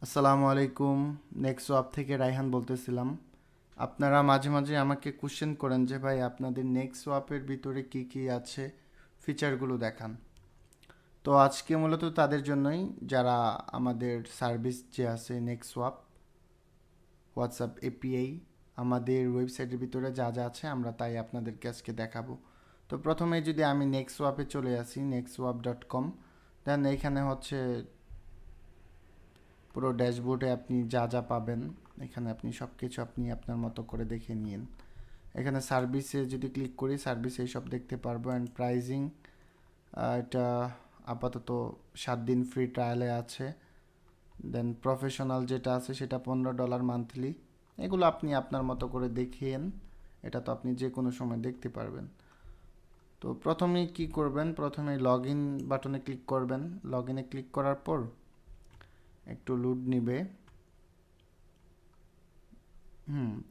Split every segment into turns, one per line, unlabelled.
আসসালামু আলাইকুম। নেক্সট ওয়াপ থেকে রায়হান বলতেছিলাম। আপনারা মাঝে মাঝে আমাকে কোশ্চেন করেন যে ভাই আপনাদের নেক্সট ওয়াপের ভিতরে কি কি আছে, ফিচারগুলো দেখান। তো আজকে মূলত তাদের জন্যই, যারা আমাদের সার্ভিস যে আছে নেক্সট ওয়াপ হোয়াটসঅ্যাপ এপিআই, আমাদের ওয়েবসাইটের ভিতরে যা যা আছে আমরা তাই আপনাদেরকে আজকে দেখাবো। তো প্রথমে যদি আমি নেক্সট ওয়াপে চলে আসি, nextwap.com, দেন এইখানে হচ্ছে পুরো ড্যাশবোর্ডে আপনি যা যা পাবেন, এখানে আপনি সব কিছু আপনি আপনার মতো করে দেখে নিন। এখানে সার্ভিসে যদি ক্লিক করি, সার্ভিসে সব দেখতে পারবো। অ্যান্ড প্রাইজিং, এটা আপাতত 7 দিন ফ্রি ট্রায়ালে আছে। দেন প্রফেশনাল যেটা আছে সেটা $15 মান্থলি। এগুলো আপনি আপনার মতো করে দেখিয়েন, এটা তো আপনি যে কোনো সময় দেখতে পারবেন। তো প্রথমেই কি করবেন, প্রথমে লগ ইন বাটনে ক্লিক করবেন। লগ ইনে ক্লিক করার পর একটু লোড নিবে।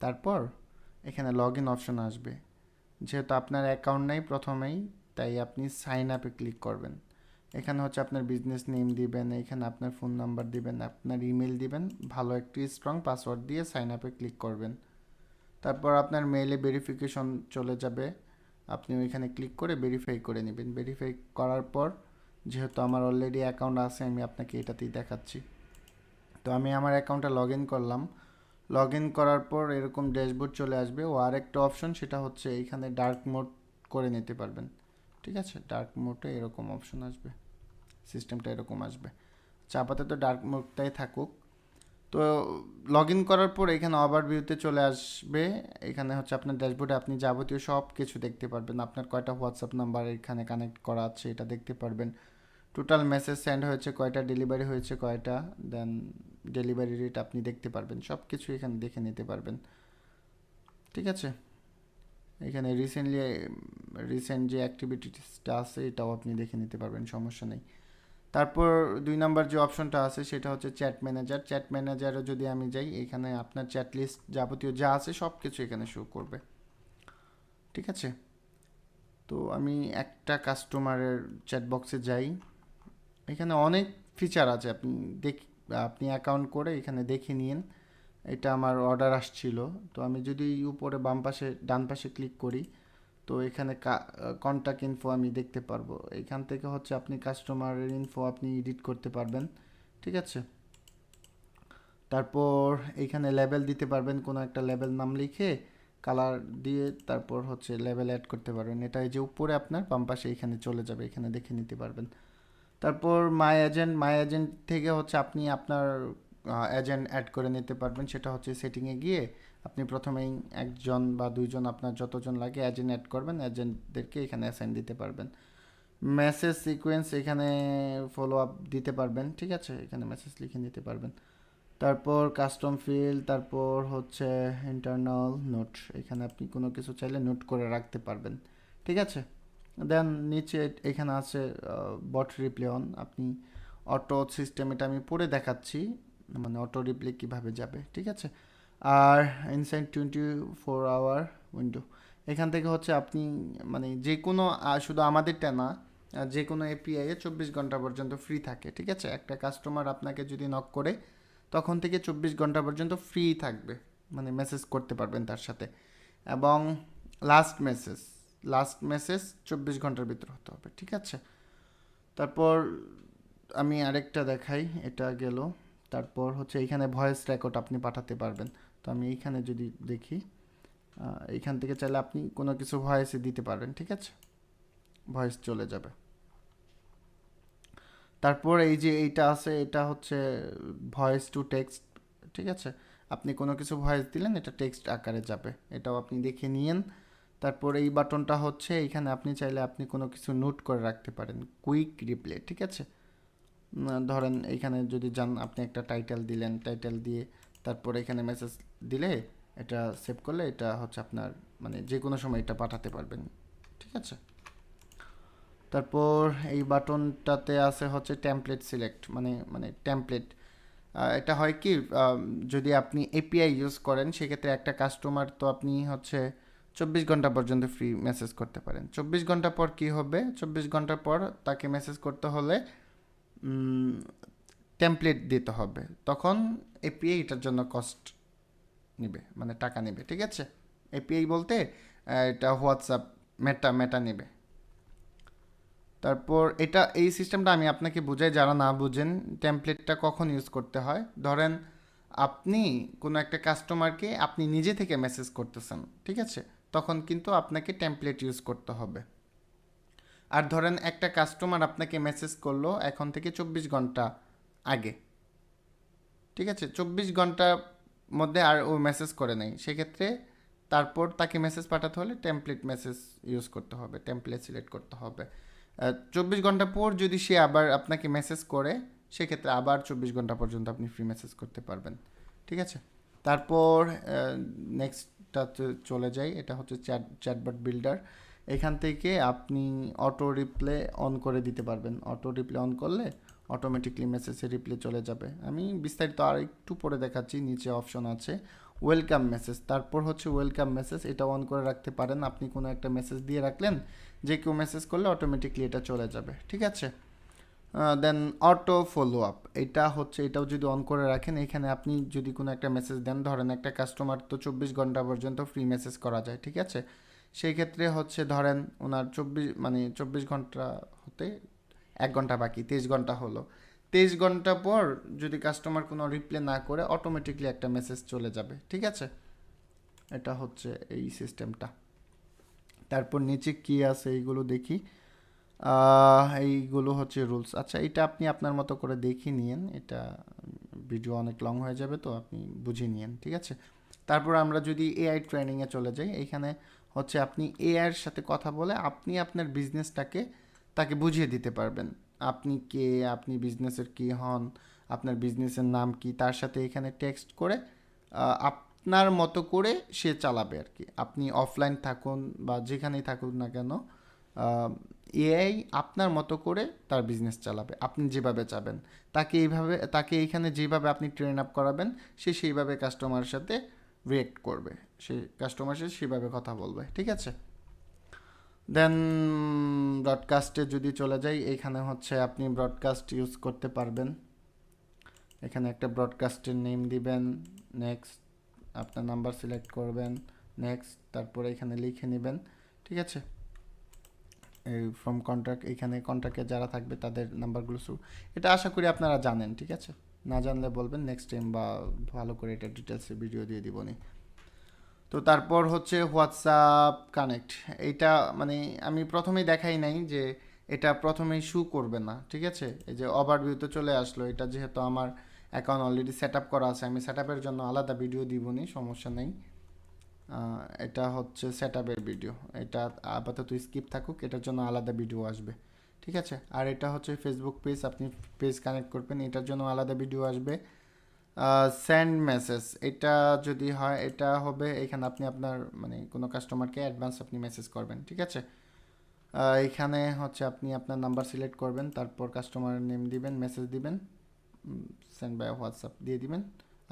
তারপর এখানে লগ ইন অপশন আসবে। যেহেতু আপনার অ্যাকাউন্ট নেই প্রথমেই, তাই আপনি সাইন আপে ক্লিক করবেন। এখানে হচ্ছে আপনার বিজনেস নেম দিবেন, এখানে আপনার ফোন নাম্বার দিবেন, আপনার ইমেল দিবেন, ভালো একটি স্ট্রং পাসওয়ার্ড দিয়ে সাইন আপে ক্লিক করবেন। তারপর আপনার মেইলে ভেরিফিকেশন চলে যাবে, আপনি ওইখানে ক্লিক করে ভেরিফাই করে নেবেন। ভেরিফাই করার পর, যেহেতু আমার অলরেডি অ্যাকাউন্ট আছে, আমি আপনাকে এটাতেই দেখাচ্ছি। তো আমি আমার অ্যাকাউন্টে লগ ইন করলাম। লগ ইন করার পর এরকম ড্যাশবোর্ড চলে আসবে। ও আর একটা অপশন, সেটা হচ্ছে এইখানে ডার্ক মোড করে নিতে পারবেন। ঠিক আছে, ডার্ক মোডে এরকম অপশন আসবে, সিস্টেমটা এরকম আসবে। আচ্ছা, আপাতত ডার্ক মোডটাই থাকুক। তো লগ ইন করার পর এখানে ওভারভিউতে চলে আসবে। এখানে হচ্ছে আপনার ড্যাশবোর্ডে আপনি যাবতীয় সব কিছু দেখতে পারবেন। আপনার কয়টা হোয়াটসঅ্যাপ নাম্বার এখানে কানেক্ট করা আছে এটা দেখতে পারবেন। টোটাল মেসেজ সেন্ড হয়েছে কয়টা, ডেলিভারি হয়েছে কয়টা, দেন ডেলিভারি রেট আপনি দেখতে পারবেন। সব কিছু এখানে দেখে নিতে পারবেন। ঠিক আছে, এখানে রিসেন্ট যে অ্যাক্টিভিটিসটা আছে এটাও আপনি দেখে নিতে পারবেন, সমস্যা নেই। তারপর 2 নম্বর যে অপশনটা আছে সেটা হচ্ছে চ্যাট ম্যানেজার। চ্যাট ম্যানেজারে যদি আমি যাই, এখানে আপনার চ্যাট লিস্ট যাবতীয় যা আছে সব কিছু এখানে শো করবে। ঠিক আছে, তো আমি একটা কাস্টমারের চ্যাট বক্সে যাই। এখানে অনেক ফিচার আছে, আপনি অ্যাকাউন্ট করে এখানে দেখে নিন। এটা আমার অর্ডার আসছিল। তো আমি যদি উপরে বাম পাশে ডান পাশে ক্লিক করি, তো এখানে কন্ট্যাক্ট ইনফো আমি দেখতে পারবো। এখান থেকে হচ্ছে আপনি কাস্টমারের ইনফো আপনি এডিট করতে পারবেন। ঠিক আছে, তারপর এইখানে লেবেল দিতে পারবেন, কোনো একটা লেবেল নাম লিখে কালার দিয়ে তারপর হচ্ছে লেবেল অ্যাড করতে পারবেন। এটা এই যে উপরে আপনার বাম পাশে এখানে চলে যাবে, এখানে দেখে নিতে পারবেন। তারপর মাই এজেন্ট থেকে হচ্ছে আপনি আপনার এজেন্ট অ্যাড করে নিতে পারবেন। সেটা হচ্ছে সেটিংয়ে গিয়ে আপনি প্রথমেই একজন বা দুইজন, আপনার যতজন লাগে এজেন্ট অ্যাড করবেন, এজেন্টদেরকে এখানে অ্যাসাইন দিতে পারবেন। মেসেজ সিকোয়েন্স এখানে ফলো আপ দিতে পারবেন। ঠিক আছে, এখানে মেসেজ লিখে নিতে পারবেন। তারপর কাস্টম ফিল্ড, তারপর হচ্ছে ইন্টারনাল নোট, এখানে আপনি কোনো কিছু চাইলে নোট করে রাখতে পারবেন। ঠিক আছে, দেন নিচে এখানে আছে বট রিপ্লে অন। আপনি অটো সিস্টেম, এটা আমি পড়ে দেখাচ্ছি, মানে অটো রিপ্লে কীভাবে যাবে। ঠিক আছে, আর ইনসাইড 24 আওয়ার উইন্ডো, এখান থেকে হচ্ছে আপনি মানে যে কোনো শুধু আমাদেরটা না, যে কোনো এপিআই এ 24 ঘন্টা পর্যন্ত ফ্রি থাকে। ঠিক আছে, একটা কাস্টমার আপনাকে যদি নক করে, তখন থেকে 24 ঘন্টা পর্যন্ত ফ্রি থাকবে, মানে মেসেজ করতে পারবেন তার সাথে। এবং লাস্ট মেসেজ লাস্ট মেসেজ 24 ঘন্টার ভিতর হতে হবে। ঠিক আছে, তারপর আমি আরেকটা দেখাই, এটা গেল। তারপর হচ্ছে এইখানে ভয়েস রেকর্ড আপনি পাঠাতে পারবেন। তো আমি এইখানে যদি দেখি, এইখান থেকে চাইলে আপনি কোনো কিছু ভয়েসে দিতে পারবেন। ঠিক আছে, ভয়েস চলে যাবে। তারপর এই যে এইটা আছে, এটা হচ্ছে ভয়েস টু টেক্সট। ঠিক আছে, আপনি কোনো কিছু ভয়েস দিলেন, এটা টেক্সট আকারে যাবে, এটাও আপনি দেখে নিয়েন। তারপর এই বাটনটা হচ্ছে, এইখানে আপনি চাইলে আপনি কোনো কিছু নোট করে রাখতে পারেন, কুইক রিপ্লে। ঠিক আছে, ধরেন এইখানে যদি যান, আপনি একটা টাইটেল দিলেন, টাইটেল দিয়ে তারপর এখানে মেসেজ দিলে, এটা সেভ করলে এটা হচ্ছে আপনার মানে যে কোনো সময় এটা পাঠাতে পারবেন। ঠিক আছে, তারপর এই বাটনটাতে আছে হচ্ছে টেমপ্লেট সিলেক্ট, মানে টেমপ্লেট। এটা হয় কি, যদি আপনি এপিআই ইউজ করেন, সেক্ষেত্রে একটা কাস্টমার তো আপনি হচ্ছে 24 ঘন্টা পর্যন্ত ফ্রি মেসেজ করতে পারেন। 24 ঘন্টা পর কি হবে, 24 ঘন্টা পর তাকে মেসেজ করতে হলে টেমপ্লেট দিতে হবে, তখন এপিআই এটার জন্য কস্ট নেবে, মানে টাকা নেবে, ঠিক আছে। এপিআই বলতে এটা হোয়াটসঅ্যাপ মেটা নেবে। তারপর এই সিস্টেমটা আমি আপনাকে বুঝাই, যারা না বুঝেন টেমপ্লেটটা কখন ইউজ করতে হয়। ধরেন আপনি কোনো একটা কাস্টমারকে আপনি নিজে থেকে মেসেজ করতেছেন, ঠিক আছে, তখন কিন্তু আপনাকে টেমপ্লেট ইউজ করতে হবে। আর ধরেন একটা কাস্টমার আপনাকে মেসেজ করলো এখন থেকে 24 ঘন্টা আগে, ঠিক আছে, 24 ঘন্টার মধ্যে আর ও মেসেজ করে নেই, সেক্ষেত্রে তারপর তাকে মেসেজ পাঠাতে হলে টেমপ্লেট মেসেজ ইউজ করতে হবে, টেমপ্লেট সিলেক্ট করতে হবে। 24 ঘন্টা পর যদি সে আবার আপনাকে মেসেজ করে, সেক্ষেত্রে আবার 24 ঘন্টা পর্যন্ত আপনি ফ্রি মেসেজ করতে পারবেন, ঠিক আছে। তারপর নেক্সটটা চলে যাই, এটা হচ্ছে চ্যাটবট বিল্ডার। এখান থেকে আপনি অটো রিপ্লে অন করে দিতে পারবেন। অটো রিপ্লে অন করলে অটোমেটিকলি মেসেজে রিপ্লে চলে যাবে। আমি বিস্তারিত আর একটু পরে দেখাচ্ছি, নিচে অপশন আছে ওয়েলকাম মেসেজ। তারপর হচ্ছে ওয়েলকাম মেসেজ, এটা অন করে রাখতে পারেন। আপনি কোনো একটা মেসেজ দিয়ে রাখলেন, যে কেউ মেসেজ করলে অটোমেটিকলি এটা চলে যাবে, ঠিক আছে। দেন অটো ফলো আপ, এটাও যদি অন করে রাখেন, এখানে আপনি যদি কোনো একটা মেসেজ দেন, ধরেন একটা কাস্টমার তো 24 ঘন্টা পর্যন্ত ফ্রি মেসেজ করা যায়, ঠিক আছে। সেই ক্ষেত্রে হচ্ছে ধরেন ওনার 24 ঘন্টা হতে 1 ঘন্টা বাকি, 23 ঘন্টা হলো। 23 ঘন্টা পর যদি কাস্টমার কোনো রিপ্লাই না করে, অটোমেটিকলি একটা মেসেজ চলে যাবে, ঠিক আছে। এটা হচ্ছে এই সিস্টেমটা। তারপর নিচে কি আছে এইগুলো দেখি। এইগুলো হচ্ছে রুলস। আচ্ছা, এটা আপনি আপনার মতো করে দেখে নিয়েন, এটা ভিডিও অনেক লং হয়ে যাবে, তো আপনি বুঝে নিয়েন, ঠিক আছে। তারপর আমরা যদি এআই ট্রেনিংয়ে চলে যাই, এইখানে হচ্ছে আপনি এআইয়ের সাথে কথা বলে আপনি আপনার বিজনেসটাকে তাকে বুঝিয়ে দিতে পারবেন। আপনি কে, আপনি বিজনেসের কী হন, আপনার বিজনেসের নাম কি, তার সাথে এখানে টেক্সট করে আপনার মতো করে সে চালাবে আর কি। আপনি অফলাইন থাকুন বা যেখানেই থাকুন না কেন, এআই আপনার মতো করে তার বিজনেস চালাবে, আপনি যেভাবে চাবেন। তাকে এইখানে যেভাবে আপনি ট্রেন আপ করাবেন, সে সেইভাবে কাস্টমারের সাথে রিয়েক্ট করবে, সে কাস্টমারের সাথে সেভাবে কথা বলবে, ঠিক আছে। দেন ব্রডকাস্টে যদি চলে যাই, এইখানে হচ্ছে আপনি ব্রডকাস্ট ইউজ করতে পারবেন। এখানে একটা ব্রডকাস্টের নেম দিবেন, নেক্সট আপনার নাম্বার সিলেক্ট করবেন, নেক্সট, তারপরে এখানে লিখে নেবেন, ঠিক আছে। এই ফ্রম কন্ট্যাক্ট, এখানে কন্ট্যাক্টে যারা থাকবে তাদের নাম্বারগুলো এটা আশা করি আপনারা জানেন, ঠিক আছে। না জানলে বলবেন নেক্সট টাইম, বা ভালো করে এটা ডিটেলসে ভিডিও দিয়ে দিবনি। তো তারপর হচ্ছে হোয়াটসঅ্যাপ কানেক্ট। এইটা মানে আমি প্রথমেই দেখাই নাই যে এটা প্রথমেই শু করবে না, ঠিক আছে। এই যে ওভারভিউতে চলে আসলো, এটা যেহেতু আমার অ্যাকাউন্ট অলরেডি সেট আপ করা আছে, আমি সেট আপের জন্য আলাদা ভিডিও দিবনি, সমস্যা নেই। এটা হচ্ছে সেট আপের ভিডিও, এটা আপাতত স্কিপ থাকুক, এটার জন্য আলাদা ভিডিও আসবে, ঠিক আছে। আর এটা হচ্ছে ফেসবুক পেজ, আপনি পেজ কানেক্ট করবেন, এটার জন্য আলাদা ভিডিও আসবে। সেন্ড মেসেজ, এটা যদি হয়, এটা হবে এখানে আপনি আপনার মানে কোনো কাস্টমারকে অ্যাডভান্স আপনি মেসেজ করবেন, ঠিক আছে। এখানে হচ্ছে আপনি আপনার নাম্বার সিলেক্ট করবেন, তারপর কাস্টমার নেম দিবেন, মেসেজ দিবেন, সেন্ড বাই হোয়াটসঅ্যাপ দিয়ে দিবেন।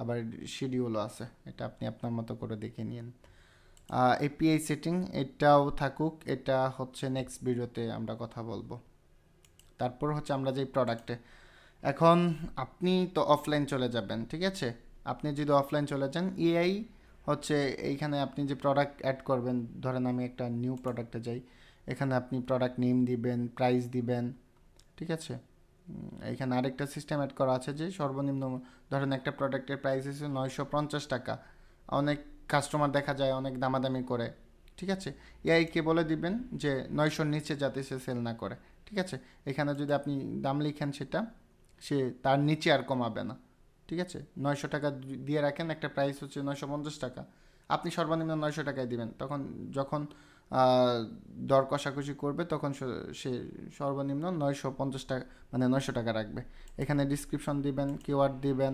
আবার শিডিউলও আছে, এটা আপনি আপনার মতো করে দেখে নিন। এপিআই সেটিং এটাও থাকুক, এটা হচ্ছে নেক্সট ভিডিওতে আমরা কথা বলবো। তারপর হচ্ছে আমরা যে প্রোডাক্টে, এখন আপনি তো অফলাইন চলে যাবেন, ঠিক আছে। আপনি যদি অফলাইন চলে যান, এআই হচ্ছে এইখানে আপনি যে প্রোডাক্ট অ্যাড করবেন, ধরেন আমি একটা নিউ প্রোডাক্টে যাই, এখানে আপনি প্রোডাক্ট নেম দিবেন, প্রাইস দিবেন, ঠিক আছে। এখানে আরেকটা সিস্টেম অ্যাড করা আছে যে সর্বনিম্ন, ধরেন একটা প্রোডাক্টের প্রাইস হচ্ছে 950 টাকা। অনেক কাস্টমার দেখা যায় অনেক দামাদামি করে, ঠিক আছে। এআইকে বলে দিবেন যে 900-র নিচে যাতে সে সেল না করে, ঠিক আছে। এখানে যদি আপনি দাম লিখেন, সেটা সে তার নিচে আর কমাবে না, ঠিক আছে। 900 টাকা দিয়ে রাখেন, একটা প্রাইস হচ্ছে 950 টাকা, আপনি সর্বনিম্ন 900 টাকায় দিবেন। তখন যখন দর কষাকষি করবে, তখন সে সর্বনিম্ন 950 টাকা, মানে 900 টাকা রাখবে। এখানে ডিসক্রিপশন দিবেন, কিওয়ার্ড দিবেন,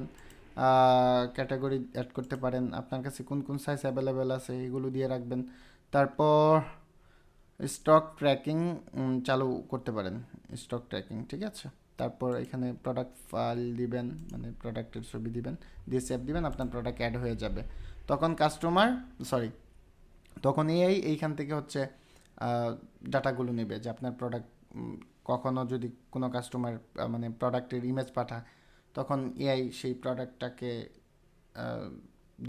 ক্যাটাগরি অ্যাড করতে পারেন, আপনার কাছে কোন কোন সাইজ অ্যাভেলেবেল আছে এগুলো দিয়ে রাখবেন। তারপর স্টক ট্র্যাকিং চালু করতে পারেন, স্টক ট্র্যাকিং, ঠিক আছে। তারপর এখানে প্রোডাক্ট ফাইল দিবেন, মানে প্রোডাক্টের ছবি দিবেন, দিয়ে সেভ দিবেন, আপনার প্রোডাক্ট অ্যাড হয়ে যাবে। তখন তখন এইখান থেকে হচ্ছে ডাটাগুলো নেবে যে আপনার প্রোডাক্ট, কখনও যদি কোনো কাস্টমার মানে প্রোডাক্টের ইমেজ পাঠায়, তখন এআই সেই প্রোডাক্টটাকে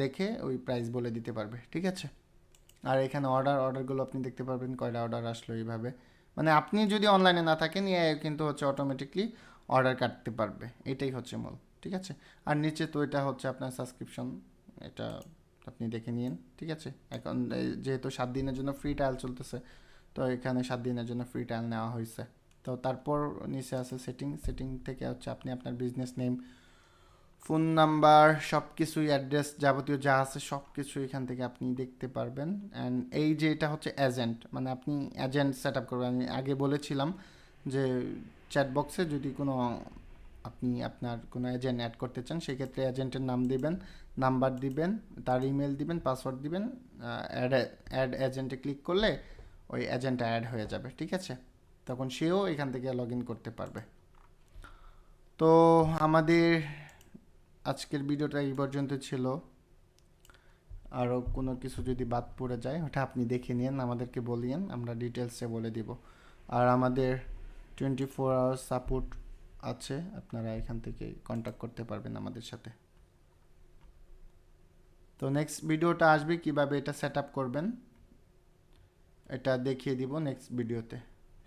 দেখে ওই প্রাইস বলে দিতে পারবে, ঠিক আছে। আর এখানে অর্ডারগুলো আপনি দেখতে পারবেন কয়টা অর্ডার আসলো এইভাবে। মানে আপনি যদি অনলাইনে না থাকেন এআই কিন্তু হচ্ছে অটোমেটিকলি অর্ডার কাটতে পারবে, এটাই হচ্ছে মূল, ঠিক আছে। আর নিচে তো এটা হচ্ছে আপনার সাবস্ক্রিপশন, এটা আপনি দেখে নিন, ঠিক আছে। এখন যেহেতু 7 দিনের জন্য ফ্রি ট্রায়াল চলতেছে, তো এখানে 7 দিনের জন্য ফ্রি ট্রায়াল নেওয়া হয়েছে। তো তারপর নিচে আছে সেটিং থেকে হচ্ছে আপনি আপনার বিজনেস নেম, ফোন নাম্বার, সব কিছুই, অ্যাড্রেস, যাবতীয় যা আছে সব কিছু এখান থেকে আপনি দেখতে পারবেন। অ্যান্ড এই যে এটা হচ্ছে এজেন্ট, মানে আপনি এজেন্ট সেট আপ করবেন। আমি আগে বলেছিলাম যে চ্যাট বক্সে যদি কোনো আপনি আপনার কোনো এজেন্ট অ্যাড করতে চান, সেক্ষেত্রে এজেন্টের নাম দিবেন, নাম্বার দিবেন, তার ইমেল দিবেন, পাসওয়ার্ড দিবেন, অ্যাড এজেন্টে ক্লিক করলে ওই এজেন্ট অ্যাড হয়ে যাবে, ঠিক আছে। তখন সেও এখান থেকে লগ ইন করতে পারবে। তো আমাদের আজকের ভিডিওটা এই পর্যন্ত ছিল। আরও কোনো কিছু যদি বাদ পড়ে যায় ওটা আপনি দেখে নিন, আমাদেরকে বলিয়েন, আমরা ডিটেলসে বলে দিব। আর আমাদের 24 আওয়ার সাপোর্ট আছে, আপনারা এখান থেকে কন্ট্যাক্ট করতে পারবেন আমাদের সাথে। তো নেক্সট ভিডিওটা আসবে কিভাবে এটা সেট আপ করবেন, এটা দেখিয়ে দিব নেক্সট ভিডিওতে।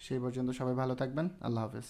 সেই পর্যন্ত সবাই ভালো থাকবেন, আল্লাহ হাফেজ।